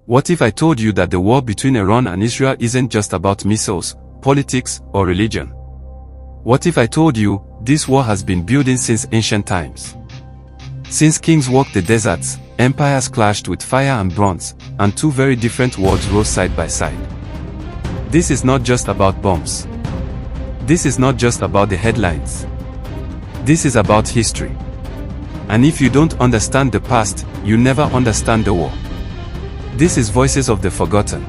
What if I told you that the war between Iran and Israel isn't just about missiles, politics, or religion? What if I told you, this war has been building since ancient times? Since kings walked the deserts, empires clashed with fire and bronze, and two very different worlds rose side by side. This is not just about bombs. This is not just about the headlines. This is about history. And if you don't understand the past, you never understand the war. This is Voices of the Forgotten.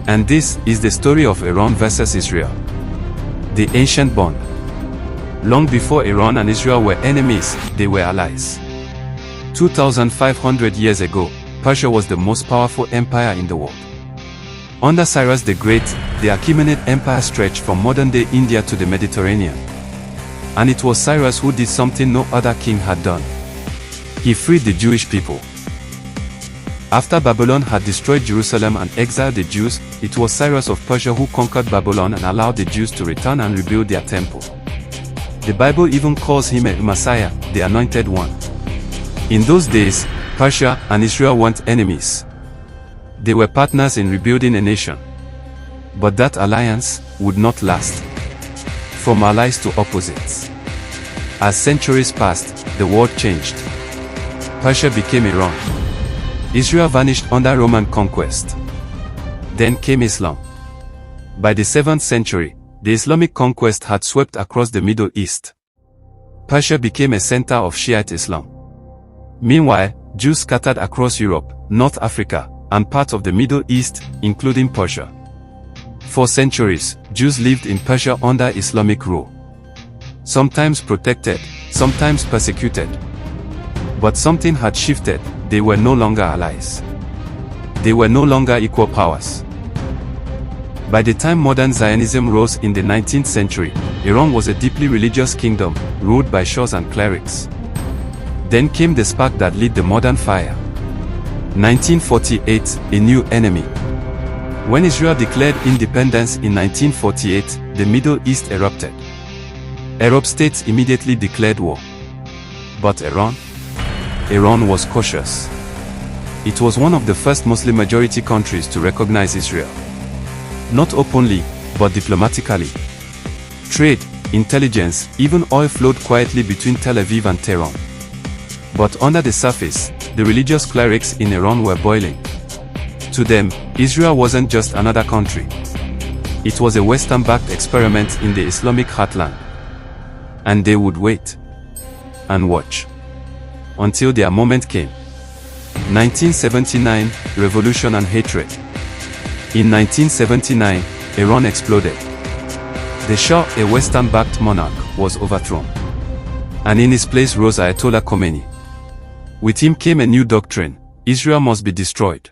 And this is the story of Iran versus Israel. The ancient bond. Long before Iran and Israel were enemies, they were allies. 2,500 years ago, Persia was the most powerful empire in the world. Under Cyrus the Great, the Achaemenid Empire stretched from modern-day India to the Mediterranean. And it was Cyrus who did something no other king had done. He freed the Jewish people. After Babylon had destroyed Jerusalem and exiled the Jews, it was Cyrus of Persia who conquered Babylon and allowed the Jews to return and rebuild their temple. The Bible even calls him a Messiah, the Anointed One. In those days, Persia and Israel weren't enemies. They were partners in rebuilding a nation. But that alliance would not last. From allies to opposites. As centuries passed, the world changed. Persia became Iran. Israel vanished under Roman conquest. Then came Islam. By the 7th century, the Islamic conquest had swept across the Middle East. Persia became a center of Shiite Islam. Meanwhile, Jews scattered across Europe, North Africa, and parts of the Middle East, including Persia. For centuries, Jews lived in Persia under Islamic rule. Sometimes protected, sometimes persecuted. But something had shifted. They were no longer allies. They were no longer equal powers. By the time modern Zionism rose in the 19th century, Iran was a deeply religious kingdom, ruled by shahs and clerics. Then came the spark that lit the modern fire. 1948, a new enemy. When Israel declared independence in 1948, the Middle East erupted. Arab states immediately declared war. But Iran was cautious. It was one of the first Muslim-majority countries to recognize Israel. Not openly, but diplomatically. Trade, intelligence, even oil flowed quietly between Tel Aviv and Tehran. But under the surface, the religious clerics in Iran were boiling. To them, Israel wasn't just another country. It was a Western-backed experiment in the Islamic heartland. And they would wait and watch until their moment came. 1979, revolution and hatred. In 1979, Iran exploded. The Shah, a Western-backed monarch, was overthrown. And in his place rose Ayatollah Khomeini. With him came a new doctrine: Israel must be destroyed.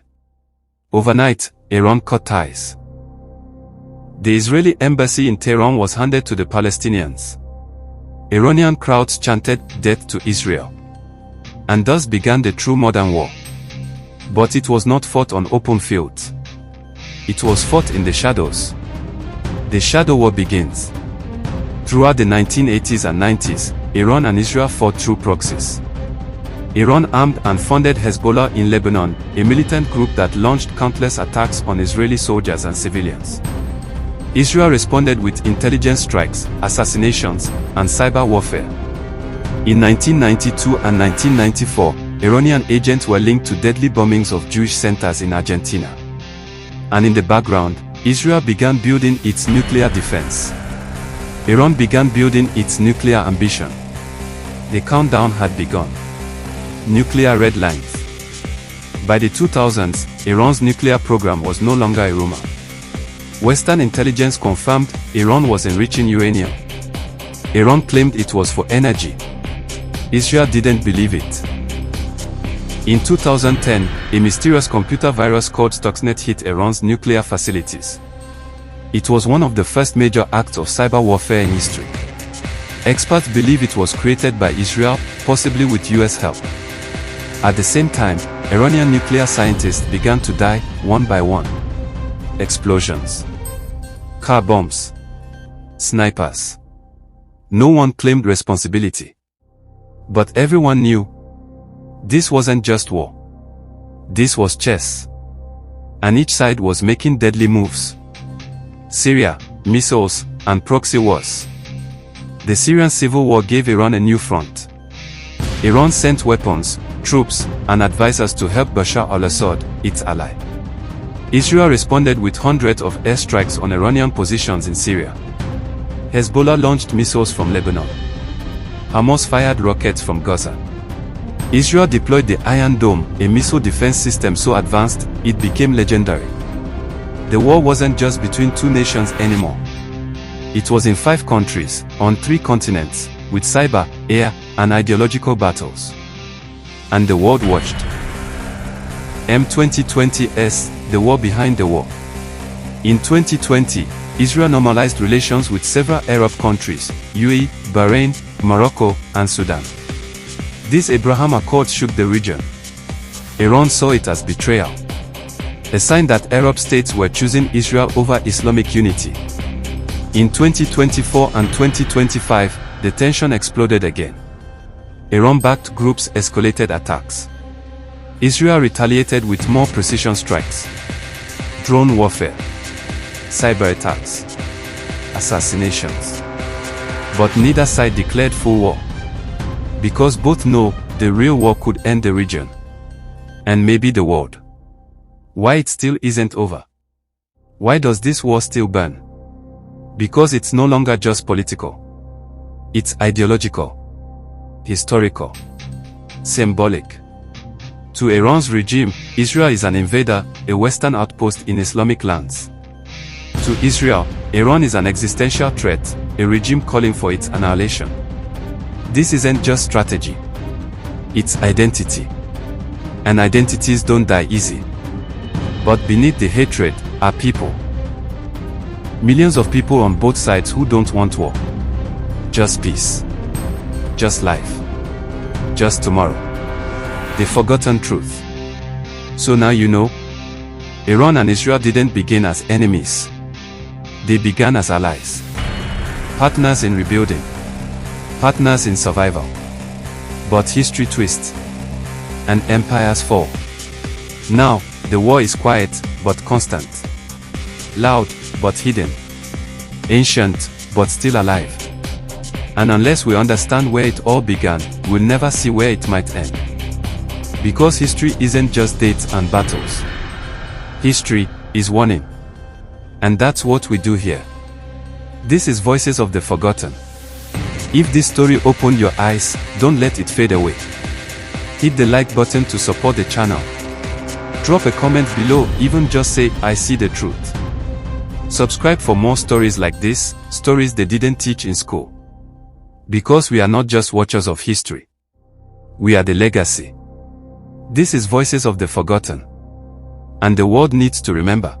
Overnight, Iran cut ties. The Israeli embassy in Tehran was handed to the Palestinians. Iranian crowds chanted death to Israel. And thus began the true modern war. But it was not fought on open fields. It was fought in the shadows. The shadow war begins. Throughout the 1980s and 90s, Iran and Israel fought through proxies. Iran armed and funded Hezbollah in Lebanon, a militant group that launched countless attacks on Israeli soldiers and civilians. Israel responded with intelligence strikes, assassinations, and cyber warfare. In 1992 and 1994, Iranian agents were linked to deadly bombings of Jewish centers in Argentina. And in the background, Israel began building its nuclear defense. Iran began building its nuclear ambition. The countdown had begun. Nuclear red lines. By the 2000s, Iran's nuclear program was no longer a rumor. Western intelligence confirmed Iran was enriching uranium. Iran claimed it was for energy. Israel didn't believe it. In 2010, a mysterious computer virus called Stuxnet hit Iran's nuclear facilities. It was one of the first major acts of cyber warfare in history. Experts believe it was created by Israel, possibly with US help. At the same time, Iranian nuclear scientists began to die, one by one. Explosions. Car bombs. Snipers. No one claimed responsibility. But everyone knew. This wasn't just war. This was chess. and each side was making deadly moves. Syria, missiles, and proxy wars. The Syrian civil war gave Iran a new front. Iran sent weapons, troops, and advisors to help Bashar al-Assad, its ally. Israel responded with hundreds of airstrikes on Iranian positions in Syria. Hezbollah launched missiles from Lebanon. Hamas fired rockets from Gaza. Israel deployed the Iron Dome, a missile defense system so advanced, it became legendary. The war wasn't just between two nations anymore. It was in 5 countries, on 3 continents, with cyber, air, and ideological battles. And the world watched. M2020's The War Behind the War. In 2020, Israel normalized relations with several Arab countries, UAE, Bahrain, Morocco, and Sudan. These Abraham Accords shook the region. Iran saw it as betrayal. A sign that Arab states were choosing Israel over Islamic unity. In 2024 and 2025, the tension exploded again. Iran-backed groups escalated attacks. Israel retaliated with more precision strikes, drone warfare, cyber attacks, assassinations. But neither side declared full war. Because both know the real war could end the region. And maybe the world. Why it still isn't over? Why does this war still burn? Because it's no longer just political. It's ideological, historical, symbolic. To Iran's regime, Israel is an invader, a Western outpost in Islamic lands. To Israel, Iran is an existential threat, a regime calling for its annihilation. This isn't just strategy. It's identity. And identities don't die easy. But beneath the hatred are people. Millions of people on both sides who don't want war. Just peace. Just life. Just tomorrow. The forgotten truth. So now you know, Iran and Israel didn't begin as enemies. They began as allies. Partners in rebuilding. Partners in survival. But history twists. And empires fall. Now, the war is quiet, but constant. Loud, but hidden. Ancient, but still alive. And unless we understand where it all began, we'll never see where it might end. Because history isn't just dates and battles. History is warning. And that's what we do here. This is Voices of the Forgotten. If this story opened your eyes, don't let it fade away. Hit the like button to support the channel. Drop a comment below, even just say, I see the truth. Subscribe for more stories like this, stories they didn't teach in school. Because we are not just watchers of history. We are the legacy. This is Voices of the Forgotten. And the world needs to remember.